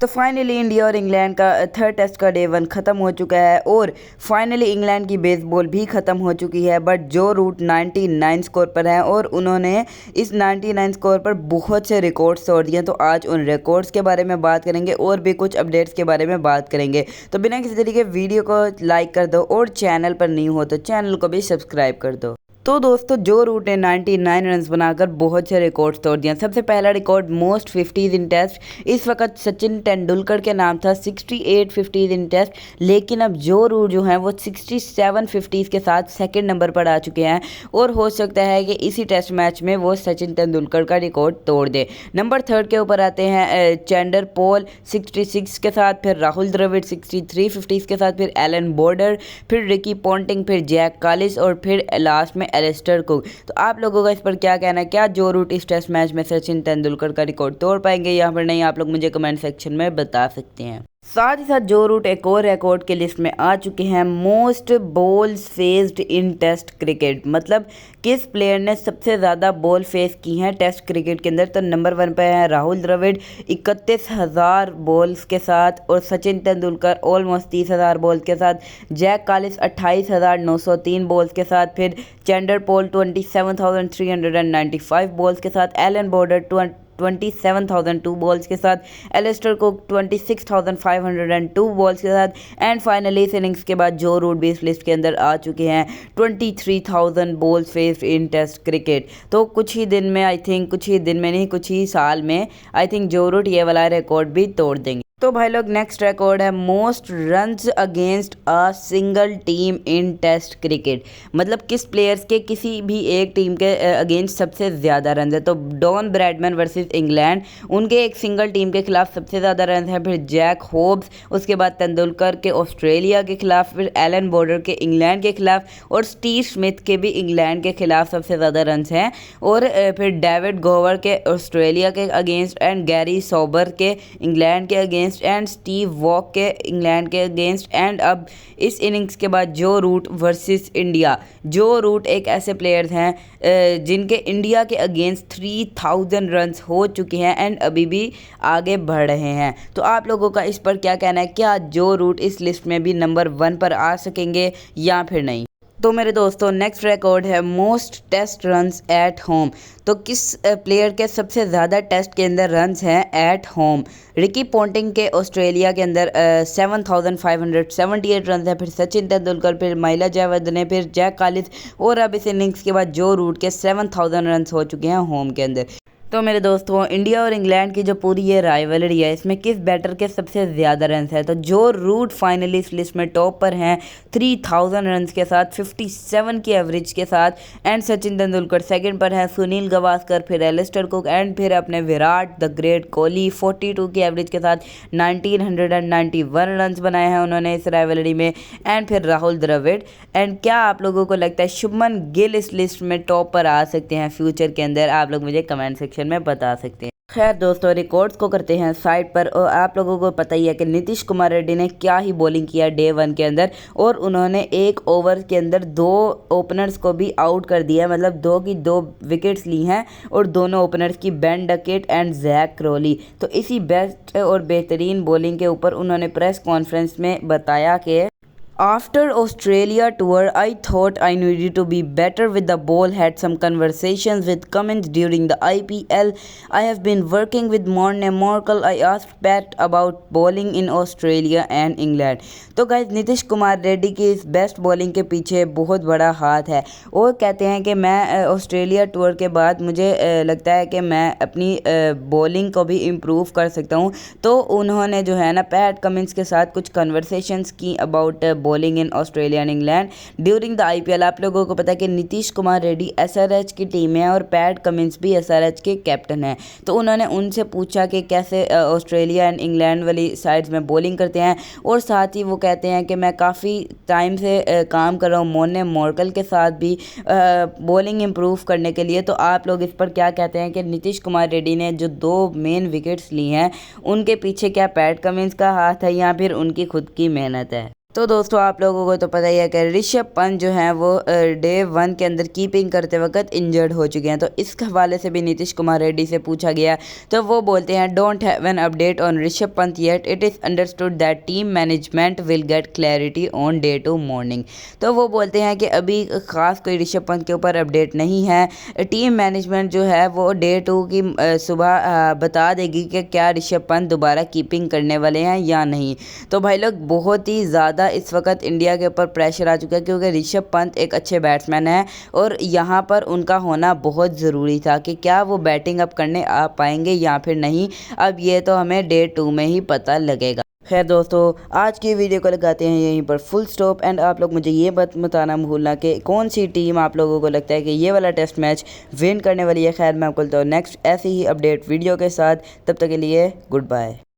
तो finally India और England का थर्ड टेस्ट का डे 1 ख़त्म हो चुका है और फाइनली इंग्लैंड की बेसबॉल भी ख़त्म हो चुकी है। बट जो रूट 99 स्कोर पर है और उन्होंने इस 99 स्कोर पर बहुत से रिकॉर्ड्स तोड़ दिए। तो आज उन रिकॉर्ड्स के बारे में बात करेंगे और भी कुछ अपडेट्स के बारे में बात करेंगे। तो बिना किसी तरीके वीडियो को लाइक कर दो और चैनल पर नहीं हो तो चैनल को भी सब्सक्राइब कर दो। तो दोस्तों जो रूट ने 99 रन्स बनाकर बहुत से रिकॉर्ड्स तोड़ दिए। सबसे पहला रिकॉर्ड मोस्ट 50s इन टेस्ट, इस वक्त सचिन तेंदुलकर के नाम था 68 50s इन टेस्ट, लेकिन अब जो रूट जो हैं वो 67 50s के साथ सेकंड नंबर पर आ चुके हैं और हो सकता है कि इसी टेस्ट मैच में वो सचिन तेंदुलकर का रिकॉर्ड तोड़ दे। नंबर थर्ड के ऊपर आते हैं चैंडर पॉल 66 के साथ, फिर राहुल द्रविड़ 63 50s के साथ, फिर एलन बॉर्डर, फिर रिकी पॉन्टिंग, फिर जैक कालिस और फिर लास्ट में एलिस्टर कुक। तो आप लोगों का इस पर क्या कहना है? क्या जो रूट इस टेस्ट मैच में सचिन तेंदुलकर का रिकॉर्ड तोड़ पाएंगे या फिर नहीं? आप लोग मुझे कमेंट सेक्शन में बता सकते हैं। साथ ही साथ जो रूट एक और रिकॉर्ड के लिस्ट में आ चुके हैं, most balls faced in test cricket, मतलब किस प्लेयर ने सबसे ज़्यादा बॉल फेस की हैं टेस्ट क्रिकेट के अंदर। तो नंबर 1 पे है राहुल द्रविड़ 31,000 बॉल्स के साथ और सचिन तेंदुलकर ऑलमोस्ट 30,000 बॉल्स के साथ, जैक कालिस 28,903 बॉल्स के साथ, फिर चैंडर पॉल 27,395 बॉल्स के साथ, एलन बॉर्डर 27,002 बॉल्स के साथ, एलिस्टर कुक 26,502 बॉल्स के साथ एंड फाइनली इस इनिंग्स के बाद जो रूट भी इस लिस्ट के अंदर आ चुके हैं 23,000 balls faced in test cricket. तो कुछ ही दिन में कुछ ही साल में आई थिंक जो रूट ये वाला रिकॉर्ड भी तोड़ देंगे। तो भाई लोग नेक्स्ट रिकॉर्ड है most runs against a single team in test cricket, मतलब किस प्लेयर्स के किसी भी एक टीम के अगेंस्ट सबसे ज़्यादा रन है। तो डॉन ब्रैडमैन वर्सेस इंग्लैंड, उनके एक सिंगल टीम के खिलाफ सबसे ज़्यादा रन है। फिर जैक होब्स, उसके बाद तेंदुलकर के ऑस्ट्रेलिया के खिलाफ, फिर एलन बॉर्डर के इंग्लैंड के खिलाफ और स्टीव स्मिथ के भी इंग्लैंड के खिलाफ सबसे ज़्यादा रन हैं। और फिर डेविड गोवर के ऑस्ट्रेलिया के अगेंस्ट एंड गैरी सॉबर के इंग्लैंड के अगेंस्ट एंड स्टीव वॉक के इंग्लैंड के अगेंस्ट। एंड अब इस इनिंग्स के बाद जो रूट वर्सेस इंडिया, जो रूट एक ऐसे प्लेयर्स हैं जिनके इंडिया के अगेंस्ट 3000 रन्स हो चुके हैं एंड अभी भी आगे बढ़ रहे हैं। तो आप लोगों का इस पर क्या कहना है? क्या जो रूट इस लिस्ट में भी नंबर 1 पर आ सकेंगे या फिर नहीं? तो मेरे दोस्तों नेक्स्ट रिकॉर्ड है most test runs at home. तो किस प्लेयर के सबसे ज़्यादा टेस्ट के अंदर रन्स हैं एट होम? रिकी पॉन्टिंग के ऑस्ट्रेलिया के अंदर 7,578 रन है, फिर सचिन तेंदुलकर, फिर महिला जयवर्धने, फिर जैक कालिस और अब इस इनिंग्स के बाद जो रूट के 7,000 रन हो चुके हैं होम के अंदर। तो मेरे दोस्तों इंडिया और इंग्लैंड की जो पूरी ये राइवलरी है, इसमें किस बैटर के सबसे ज़्यादा रन है? तो जो रूट फाइनली इस लिस्ट में टॉप पर हैं 3000 रन के साथ, 57 की एवरेज के साथ एंड सचिन तेंदुलकर सेकंड पर है, सुनील गावस्कर, फिर एलिस्टर कुक एंड फिर अपने विराट द ग्रेट कोहली 42 की एवरेज के साथ 1991 रन बनाए हैं उन्होंने इस राइवलरी में एंड फिर राहुल द्रविड़। एंड क्या आप लोगों को लगता है शुभमन गिल इस लिस्ट में टॉप पर आ सकते हैं फ्यूचर के अंदर? आप लोग मुझे कमेंट सेक्शन में बता सकते हैं। खैर दोस्तों रिकॉर्ड्स को करते हैं साइड पर और आप लोगों को पता ही है कि नीतीश कुमार रेड्डी ने क्या ही बॉलिंग किया डे 1 के अंदर और उन्होंने एक ओवर के अंदर 2 ओपनर्स को भी आउट कर दिया, मतलब 2 की 2 विकेट्स ली हैं और दोनों ओपनर्स की Ben Duckett and Jack Crawley. तो इसी बेस्ट और बेहतरीन बॉलिंग के ऊपर उन्होंने प्रेस कॉन्फ्रेंस में बताया कि After Australia tour, I thought I needed to be better with the ball. Had some conversations with Cummins during the IPL. I have been working with Morne Morkel. I asked Pat about bowling in Australia and England. तो guys Nitish Kumar Reddy की इस best bowling के पीछे बहुत बड़ा हाथ है और कहते हैं कि मैं ऑस्ट्रेलिया टूर के बाद मुझे लगता है कि मैं अपनी बॉलिंग को भी इम्प्रूव कर सकता हूँ। तो उन्होंने जो है ना पैट कमिंस के साथ कुछ कन्वर्सेशंस की about bowling in Australia and England during the IPL। आप लोगों को पता है कि नीतीश कुमार रेड्डी SRH की टीम है और पैट कमिंस भी SRH के कैप्टन हैं। तो उन्होंने उनसे पूछा कि कैसे ऑस्ट्रेलिया एंड इंग्लैंड वाली साइड्स में बॉलिंग करते हैं और साथ ही वो कहते हैं कि मैं काफ़ी टाइम से काम कर रहा हूँ मोर्ने मॉर्कल के साथ भी बॉलिंग इम्प्रूव करने के लिए। तो आप लोग इस पर क्या कहते हैं कि नीतीश कुमार रेड्डी ने जो 2 मेन विकेट्स ली हैं उनके पीछे क्या पैट कमिंस का हाथ है या फिर उनकी खुद की मेहनत है? तो दोस्तों आप लोगों को तो पता ही है कि ऋषभ पंत जो हैं वो डे 1 के अंदर कीपिंग करते वक्त इंजर्ड हो चुके हैं। तो इस हवाले से भी नीतीश कुमार रेड्डी से पूछा गया तो वो बोलते हैं don't have an update on Rishabh Pant yet, it is understood that team management will get clarity on day 2 morning. तो वो बोलते हैं कि अभी ख़ास कोई ऋषभ पंत के ऊपर अपडेट नहीं है, टीम मैनेजमेंट जो है वो डे 2 की सुबह बता देगी कि क्या ऋषभ पंत दोबारा कीपिंग करने वाले हैं या नहीं। तो भाई लोग बहुत ही ज़्यादा इस वक्त इंडिया के ऊपर प्रेशर आ चुका है क्योंकि ऋषभ पंत एक अच्छे बैट्समैन हैं और यहाँ पर उनका होना बहुत ज़रूरी था कि क्या वो बैटिंग अप करने आ पाएंगे या फिर नहीं। अब ये तो हमें डे 2 में ही पता लगेगा। खैर दोस्तों आज की वीडियो को लगाते हैं यहीं पर फुल स्टॉप एंड आप लोग मुझे ये बताना भूलना कि कौन सी टीम आप लोगों को लगता है कि ये वाला टेस्ट मैच विन करने वाली है। खैर मैं आपको नेक्स्ट ऐसी ही अपडेट वीडियो के साथ, तब तक के लिए गुड बाय।